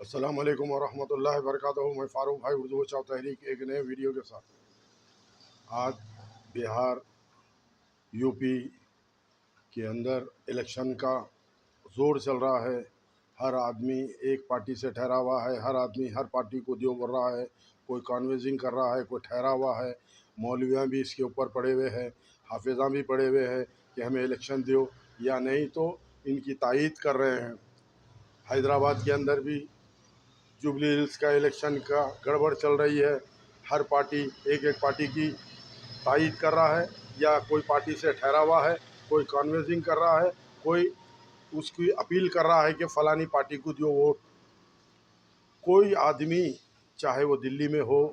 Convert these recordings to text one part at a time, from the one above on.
अस्सलाम वालेकुम वरहमतुल्लाहि वबरकातुहू। मैं फ़ारूक भाई उर्दू बचाओ तहरीक एक नए वीडियो के साथ। आज बिहार यूपी के अंदर इलेक्शन का ज़ोर चल रहा है। हर आदमी एक पार्टी से ठहरा हुआ है, हर आदमी हर पार्टी को दियो बोल रहा है। कोई कॉन्वेंसिंग कर रहा है, कोई ठहरा हुआ है। मौलवियाँ भी इसके ऊपर पड़े हुए हैं, हाफिज़ा भी पड़े हुए हैं कि हमें इलेक्शन दो, या नहीं तो इनकी तायीद कर रहे हैं। हैदराबाद के अंदर भी जुबली हिल्स का इलेक्शन का गड़बड़ चल रही है। हर पार्टी एक एक पार्टी की तायीद कर रहा है, या कोई पार्टी से ठहरा हुआ है, कोई कॉन्वेंसिंग कर रहा है, कोई उसकी अपील कर रहा है कि फ़लानी पार्टी को दियो वोट। कोई आदमी, चाहे वो दिल्ली में हो,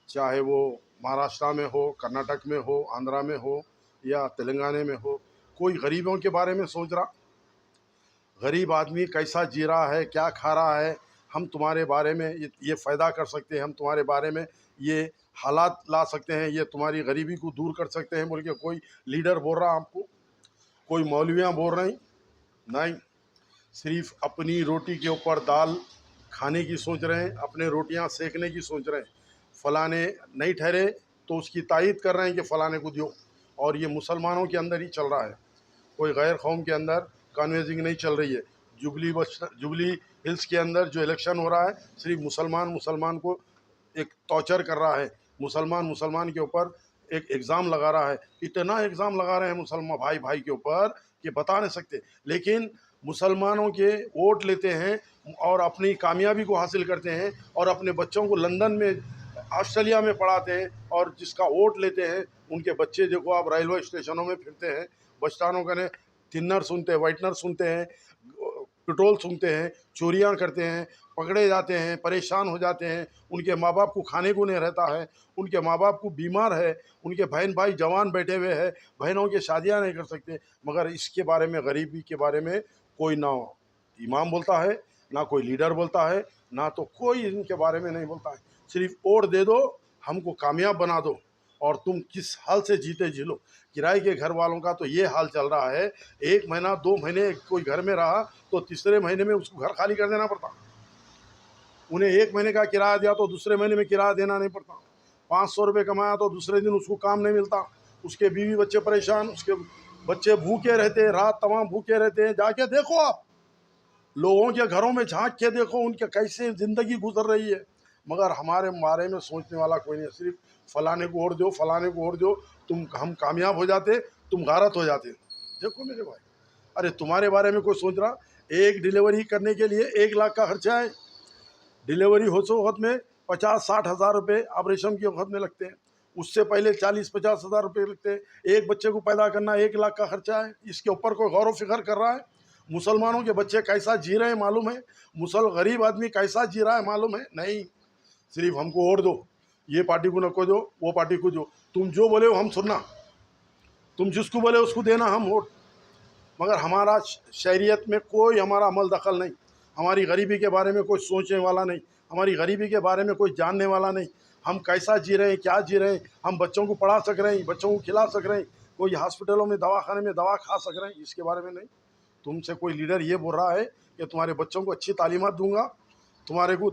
चाहे वो महाराष्ट्र में हो, कर्नाटक में हो, आंध्रा में हो, या तेलंगाना में हो, कोई गरीबों के बारे में सोच रहा। गरीब आदमी कैसा जी रहा है, क्या खा रहा है, हम तुम्हारे बारे में ये फ़ायदा कर सकते हैं, हम तुम्हारे बारे में ये हालात ला सकते हैं, ये तुम्हारी गरीबी को दूर कर सकते हैं बोल के कोई लीडर बोल रहा आपको, कोई मौलवियाँ बोल रही नहीं। सिर्फ अपनी रोटी के ऊपर दाल खाने की सोच रहे हैं, अपने रोटियां सेकने की सोच रहे हैं। फलाने नहीं ठहरे तो उसकी तायीद कर रहे हैं कि फ़लाने को दियो। और ये मुसलमानों के अंदर ही चल रहा है, कोई गैर कौम के अंदर कन्वेंसिंग नहीं चल रही है। जुबली हिल्स के अंदर जो इलेक्शन हो रहा है, सिर्फ मुसलमान को एक टॉर्चर कर रहा है। मुसलमान के ऊपर एक एग्ज़ाम लगा रहा है। इतना एग्ज़ाम लगा रहे हैं मुसलमान भाई भाई के ऊपर कि बता नहीं सकते। लेकिन मुसलमानों के वोट लेते हैं और अपनी कामयाबी को हासिल करते हैं, और अपने बच्चों को लंदन में, ऑस्ट्रेलिया में पढ़ाते हैं, और जिसका वोट लेते हैं उनके बच्चे देखो आप रेलवे स्टेशनों में फिरते हैं, बस स्टैंडों का थिनर सुनते हैं, वाइटनर सुनते हैं, पेट्रोल सुनते हैं, चोरियां करते हैं, पकड़े जाते हैं, परेशान हो जाते हैं। उनके माँ बाप को खाने को नहीं रहता है, उनके माँ बाप को बीमार है, उनके बहन भाई जवान बैठे हुए हैं, बहनों की शादियां नहीं कर सकते। मगर इसके बारे में, गरीबी के बारे में कोई ना इमाम बोलता है, ना कोई लीडर बोलता है, ना तो कोई इनके बारे में नहीं बोलता है। सिर्फ वोट दे दो, हमको कामयाब बना दो, और तुम किस हाल से जीते जी लो। किराए के घर वालों का तो ये हाल चल रहा है, 1 महीना 2 महीने कोई घर में रहा तो तीसरे महीने में उसको घर खाली कर देना पड़ता। उन्हें 1 महीने का किराया दिया तो दूसरे महीने में किराया देना नहीं पड़ता। 500 रुपये कमाया तो दूसरे दिन उसको काम नहीं मिलता। उसके बीवी बच्चे परेशान, उसके बच्चे भूखे रहते हैं, रात तमाम भूखे रहते हैं। जाके देखो आप, लोगों के घरों में झांक के देखो उनके कैसे ज़िंदगी गुजर रही है। मगर हमारे बारे में सोचने वाला कोई नहीं। सिर्फ फलाने को वोट दो, फलाने को वोट दो, हम कामयाब हो जाते, तुम गारत हो जाते। देखो मेरे भाई, अरे तुम्हारे बारे में कोई सोच रहा? एक डिलीवरी करने के लिए 1 लाख का खर्चा है। डिलीवरी हो सो वक्त में 50-60 हज़ार रुपये ऑपरेशन के वक्त में लगते हैं। उससे पहले 40-50 हज़ार रुपये लगते हैं। एक बच्चे को पैदा करना 1 लाख का खर्चा है। इसके ऊपर कोई गौर व फिक्र कर रहा है? मुसलमानों के बच्चे कैसा जी रहे हैं मालूम है? गरीब आदमी कैसा जी रहा है मालूम है? नहीं। सिर्फ हमको वोट दो, ये पार्टी को नको दो, वो पार्टी को दो, तुम जो बोले हो हम सुनना, तुम जिसको बोले उसको देना हम वोट। मगर हमारा शहरियत में कोई हमारा अमल दखल नहीं, हमारी गरीबी के बारे में कोई सोचने वाला नहीं, हमारी गरीबी के बारे में कोई जानने वाला नहीं। हम कैसा जी रहे हैं, क्या जी रहे हैं, हम बच्चों को पढ़ा सक रहे हैं, बच्चों को खिला सक रहे हैं, कोई हॉस्पिटलों में दवाखाने में दवा खा सक रहे हैं, इसके बारे में नहीं। तुमसे कोई लीडर ये बोल रहा है कि तुम्हारे बच्चों को अच्छी तालीमात दूंगा, तुम्हारे को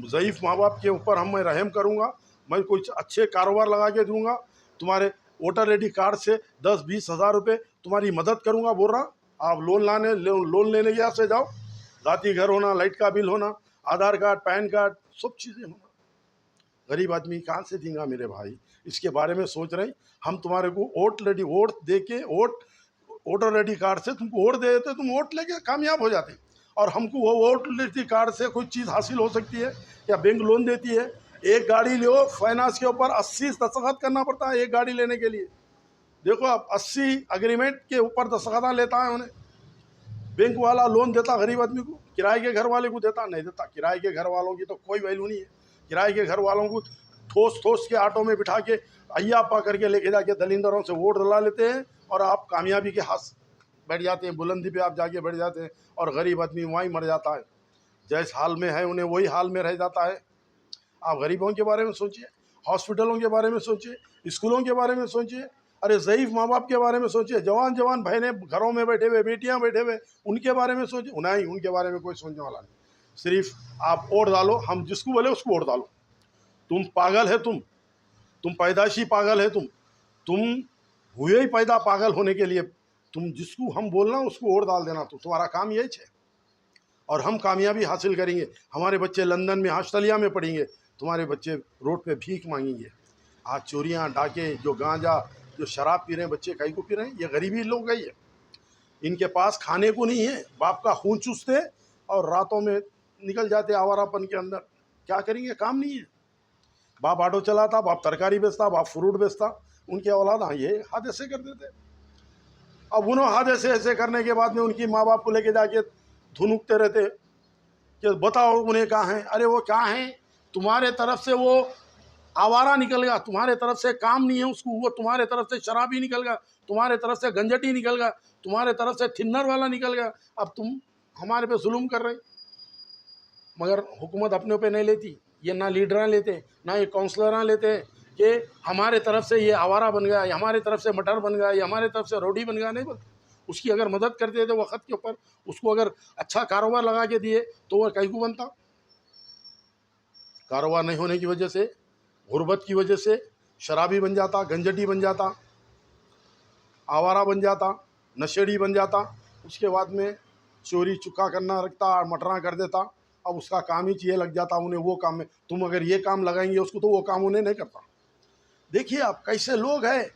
ज़ईफ़ माँ बाप के ऊपर मैं रहम करूँगा, मैं कुछ अच्छे कारोबार लगा के दूंगा, तुम्हारे वोटर आईडी कार्ड से 10-20 हज़ार रुपये तुम्हारी मदद करूंगा बोल रहा। आप लोन लेने यहाँ से जाओ, जाती घर होना, लाइट का बिल होना, आधार कार्ड, पैन कार्ड, सब चीज़ें होना। गरीब आदमी कहाँ से देगा मेरे भाई? इसके बारे में सोच रहे हैं। हम तुम्हारे को वोट दे के, वोटर आईडी कार्ड से तुमको वोट दे देते, तुम वोट लेके कामयाब हो जाते। और हमको वो वोटर आईडी कार्ड से कोई चीज़ हासिल हो सकती है, या बैंक लोन देती है? एक गाड़ी लो, फाइनेंस के ऊपर 80 दस्तखत करना पड़ता है एक गाड़ी लेने के लिए। देखो आप, 80 अग्रीमेंट के ऊपर दस्तखत लेता है उन्हें। बैंक वाला लोन देता गरीब आदमी को, किराए के घर वाले को देता नहीं देता। किराए के घर वालों की तो कोई वैल्यू नहीं है। किराए के घर वालों को ठोस ठोस के ऑटो में बिठा के अय्यापा करके लेके जाके दलिंदरों से वोट दिला लेते हैं, और आप कामयाबी के हाथ बैठ जाते हैं, बुलंदी पे आप जाके बैठ जाते हैं, और गरीब आदमी वहीं मर जाता है। जिस हाल में है उन्हें वही हाल में रह जाता है। आप गरीबों के बारे में सोचिए, हॉस्पिटलों के बारे में सोचिए, स्कूलों के बारे में सोचिए, अरे ज़ईफ़ माँ बाप के बारे में सोचिए, जवान जवान बहनें घरों में बैठे हुए, बेटियां बैठे हुए, उनके बारे में सोचिए। नहीं, उनके बारे में कोई सोचने वाला नहीं। सिर्फ आप वोट डालो, हम जिसको बोले उसको वोट डालो। तुम पागल है, तुम पैदाइशी पागल है, तुम हुए ही पैदा पागल होने के लिए। तुम जिसको हम बोलना उसको वोट डाल देना, तो तुम्हारा काम यही है। और हम कामयाबी हासिल करेंगे। हमारे बच्चे लंदन में, ऑस्ट्रेलिया में पढ़ेंगे, तुम्हारे बच्चे रोड पे भीख मांगेंगे। आज चोरियां, डाके, जो गांजा, जो शराब पी रहे हैं बच्चे, कहीं को पी रहे हैं, ये गरीबी लोग है। ये इनके पास खाने को नहीं है, बाप का खून चूसते और रातों में निकल जाते आवारापन के अंदर। क्या करेंगे, काम नहीं है। बाप ऑटो चलाता, बाप तरकारी बेचता, बाप फ्रूट बेचता, उनके औलाद हाँ ये हादसे कर देते। अब उन्होंने हादसे ऐसे करने के बाद में उनकी माँ बाप को लेके जाके धुनुकते रहते कि बताओ उन्हें कहाँ है। अरे वो क्या है, तुम्हारे तरफ से वो आवारा निकल गया, तुम्हारे तरफ से काम नहीं है उसको, वो तुम्हारे तरफ से शराबी निकल गया, तुम्हारे तरफ से गंजटी निकल गया, तुम्हारे तरफ से थिन्नर वाला निकल गया। अब तुम हमारे पे जुल्म कर रहे। मगर हुकूमत अपने पे नहीं लेती, ये ना लीडर लेते, ना ये काउंसलर लेते कि हमारे तरफ से ये आवारा बन गया, ये हमारे तरफ से मटर बन गया, ये हमारे तरफ से रोटी बन गया। नहीं बोलते। उसकी अगर मदद करते थे वक्त के ऊपर, उसको अगर अच्छा कारोबार लगा के दिए तो वह कहीं को बनता। कारोबार नहीं होने की वजह से, गुर्बत की वजह से शराबी बन जाता, गंजटी बन जाता, आवारा बन जाता, नशेड़ी बन जाता। उसके बाद में चोरी चुका करना रखता और मटरा कर देता। अब उसका काम ही ये लग जाता उन्हें वो काम में। तुम अगर ये काम लगाएंगे उसको तो वो काम उन्हें नहीं करता। देखिए आप कैसे लोग हैं,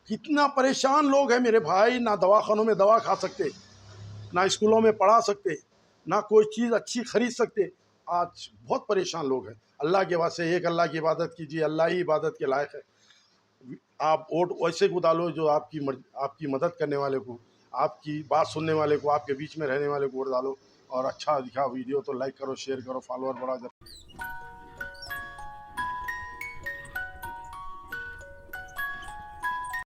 कितना परेशान लोग हैं मेरे भाई। ना दवाखानों में दवा खा सकते, ना स्कूलों में पढ़ा सकते, ना कोई चीज़ अच्छी खरीद सकते। आज बहुत परेशान लोग हैं। अल्लाह के वास्ते एक अल्लाह की इबादत कीजिए, अल्लाह ही इबादत के लायक है। आप वोट वैसे को डालो जो आपकी मदद करने वाले को, आपकी बात सुनने वाले को, आपके बीच में रहने वाले को वोट डालो। और अच्छा दिखा वीडियो तो लाइक करो, शेयर करो, फॉलोअर बढ़ा।